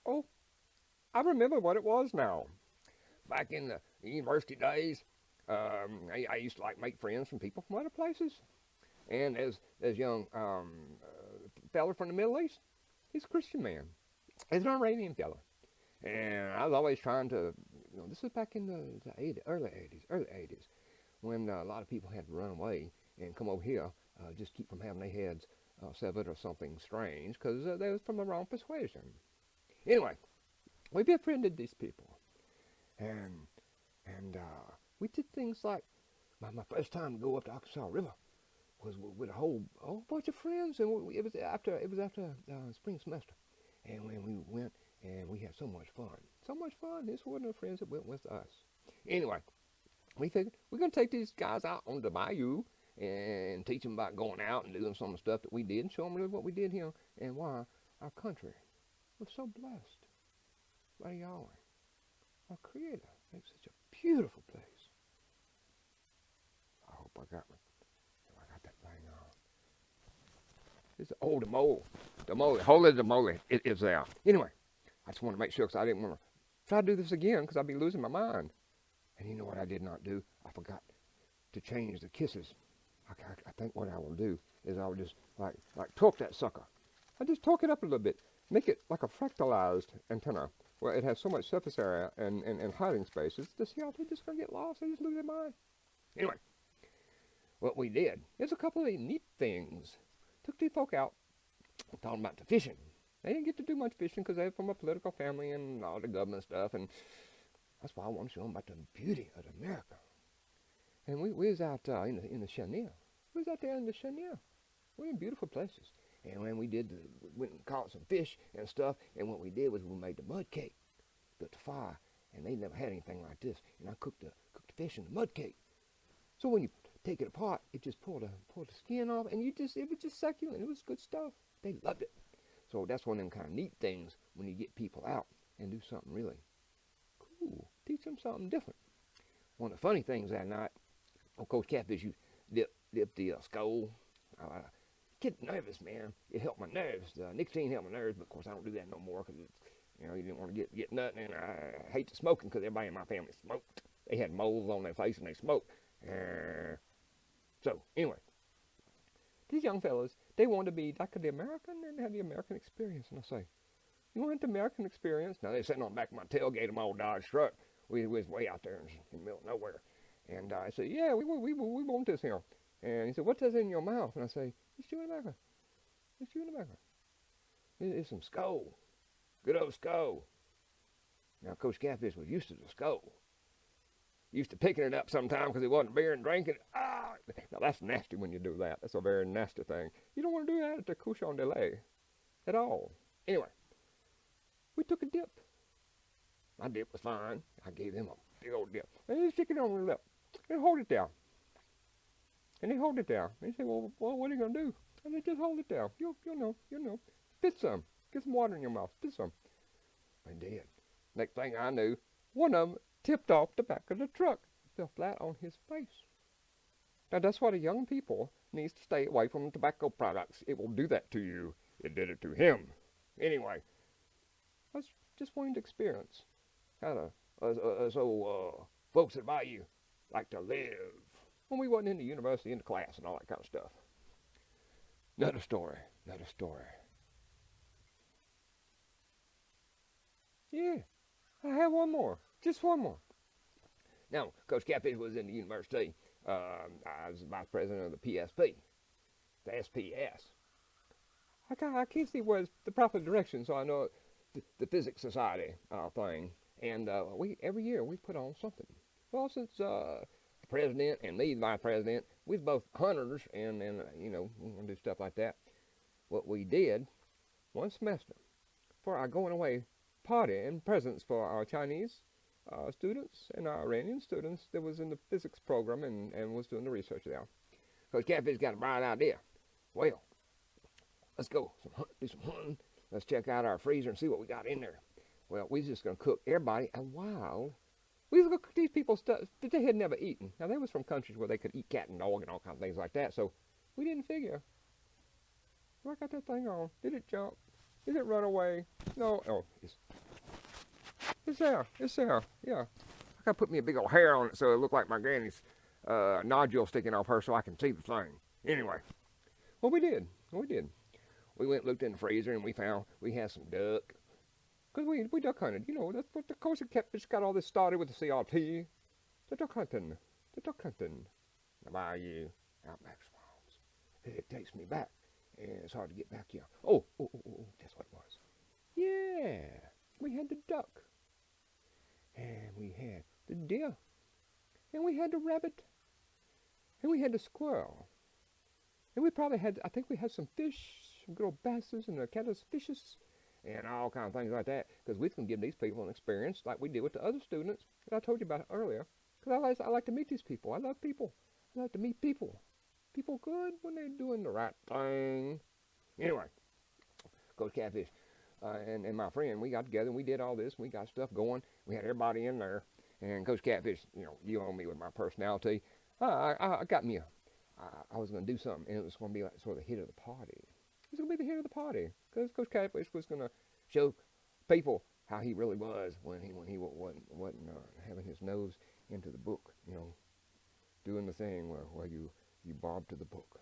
Oh, I remember what it was now. Back in the university days, I used to like make friends from people from other places. And as young fella from the Middle East, he's a Christian man. He's an Iranian fella. And I was always trying to, this was back in the 80, early 80s, when a lot of people had to run away and come over here, just keep from having their heads severed or something strange, because they was from the wrong persuasion. Anyway, we befriended these people, and we did things like my first time to go up the Arkansas River was with a whole bunch of friends, and it was after spring semester, and when we went and we had so much fun. This wasn't the friends that went with us. Anyway, we figured we're gonna take these guys out on the Bayou and teach them about going out and doing some of the stuff that we did, and show them really what we did here and why our country was so blessed by Yahweh, our Creator, makes such a beautiful place. I hope I got that thing on. It's the mole, holy the mole, it is there. Anyway, I just want to make sure because I didn't want to try to do this again because I'd be losing my mind. And you know what I did not do? I forgot to change the kisses. I think what I will do is I will just like torque that sucker. I just torque it up a little bit, make it like a fractalized antenna where it has so much surface area and hiding spaces. The see how they're just gonna get lost. They just lose their mind. Anyway, what we did is a couple of neat things. Took the folk out, talking about the fishing. They didn't get to do much fishing because they're from a political family and all the government stuff, and that's why I want to show them about the beauty of America. And we was out in the Chenier. We was out there in the Chenier. We're in beautiful places. And when we went and caught some fish and stuff, and what we did was we made the mud cake, built the fire, and they never had anything like this. And I cooked the fish in the mud cake. So when you take it apart, it just pulled the skin off, and it was just succulent. It was good stuff. They loved it. So that's one of them kind of neat things when you get people out and do something really cool. Teach them something different. One of the funny things that night, O'l Kosher Catfish, you dip the skull. Get nervous, man. It helped my nerves. Nicotine helped my nerves, but of course I don't do that no more because you didn't want to get nothing. And I hate the smoking because everybody in my family smoked. They had moles on their face and they smoked. So anyway, these young fellas, they wanted to be like the American and have the American experience. And I say, you want the American experience? Now they're sitting on the back of my tailgate of my old Dodge truck. We was way out there in the middle of nowhere. And I said, yeah, we want this here. And he said, what's that in your mouth? And I say, it's chewing tobacco. It's chewing tobacco. It's some skull. Good old skull. Now, Coach Catfish was used to the skull. Used to picking it up sometimes because he wasn't beer and drinking. Now, that's nasty when you do that. That's a very nasty thing. You don't want to do that at the couchon de lait at all. Anyway, we took a dip. My dip was fine. I gave him a big old dip. And he stick it on the lip and hold it down. And he hold it down. And he said, well, what are you going to do? And they just hold it down. You'll know. Spit some. Get some water in your mouth. Spit some. I did. Next thing I knew, one of them tipped off the back of the truck. Fell flat on his face. Now, that's why the young people needs to stay away from tobacco products. It will do that to you. It did it to him. Anyway, that's just wanting to experience how us old folks at Bayou like to live when we wasn't in the university, in the class, and all that kind of stuff. Another story. Yeah, I have one more. Just one more. Now, Coach Catfish was in the university. I was vice president of the PSP, the SPS. I can't see where's the proper direction, so I know the Physics Society thing. And every year we put on something. Well, since the president and me, the vice president, we was both hunters, and we want to do stuff like that. What we did one semester for our going away party and presents for our Chinese students and our Iranian students that was in the physics program and was doing the research there. Coach Catfish got a bright idea. Well, let's go do some hunting. Let's check out our freezer and see what we got in there. Well, we just going to cook everybody a wild. We was going to cook these people stuff that they had never eaten. Now, they was from countries where they could eat cat and dog and all kinds of things like that. So we didn't figure. So I got that thing on. Did it jump? Is it run away? No. Oh, it's there. It's there. Yeah. I gotta put me a big old hair on it so it look like my granny's nodule sticking off her so I can see the thing. Anyway, what we did. We went and looked in the freezer and we had some duck. Because we duck hunted. You know, that's what the Kosher Catfish got all this started with the CRT. The duck hunting. The Bayou, Outback Swamps. It takes me back. And it's hard to get back here. Oh, that's what it was. Yeah, we had the duck. And we had the deer. And we had the rabbit. And we had the squirrel. And we probably had, I think we had some fish, some good old basses and the catfishes and all kinds of things like that. Because we can give these people an experience like we did with the other students that I told you about earlier. Because I like to meet these people. I love people. I like to meet people. People good when they're doing the right thing. Anyway, Coach Catfish and my friend, we got together and we did all this. We got stuff going. We had everybody in there. And Coach Catfish, you know me with my personality. I got me I was going to do something, and it was going to be like sort of the hit of the party. It was going to be the hit of the party because Coach Catfish was going to show people how he really was when he wasn't having his nose into the book, doing the thing where you bob to the book.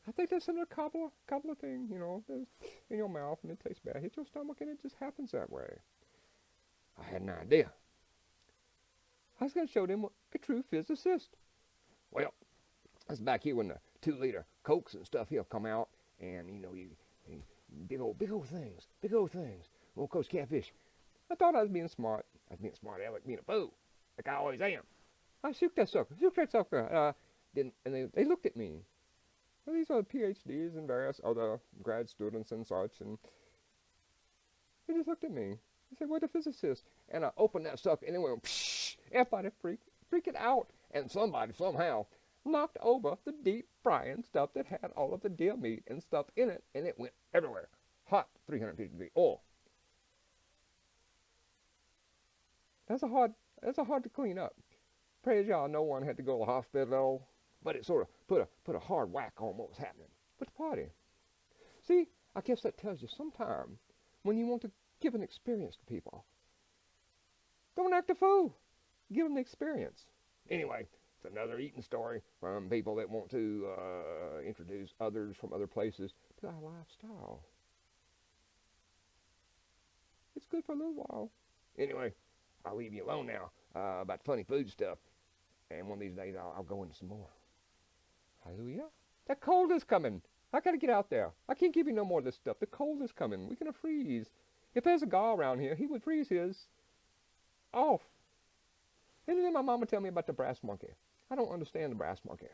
I think that's another cobbler thing, in your mouth and it tastes bad. Hit your stomach and it just happens that way. I had an idea. I was going to show them a true physicist. Well, that's back here when the 2-liter Cokes and stuff here come out, and you big old things. Old Coach Catfish. I thought I was being smart. I was being smart aleck, being a fool, like I always am. I shook that sucker. And they looked at me. Well, these are PhDs and various other grad students and such, and they just looked at me. They said, "We're the physicist." And I opened that sucker, and it went, psh, everybody freaking out. And somebody, somehow, knocked over the deep frying stuff that had all of the deer meat and stuff in it, and it went everywhere. Hot 350-degree oil. That's a hard to clean up. Praise y'all, no one had to go to the hospital, but it sort of put a hard whack on what was happening with the party. See, I guess that tells you sometime when you want to give an experience to people, don't act a fool. Give them the experience. Anyway, it's another eating story from people that want to introduce others from other places to our lifestyle. It's good for a little while. Anyway, I'll leave you alone now about funny food stuff. And one of these days I'll go into some more. Hallelujah. The cold is coming. I got to get out there. I can't give you no more of this stuff. The cold is coming. We're going to freeze. If there's a guy around here, he would freeze his off. And then my mama tell me about the brass monkey. I don't understand the brass monkey.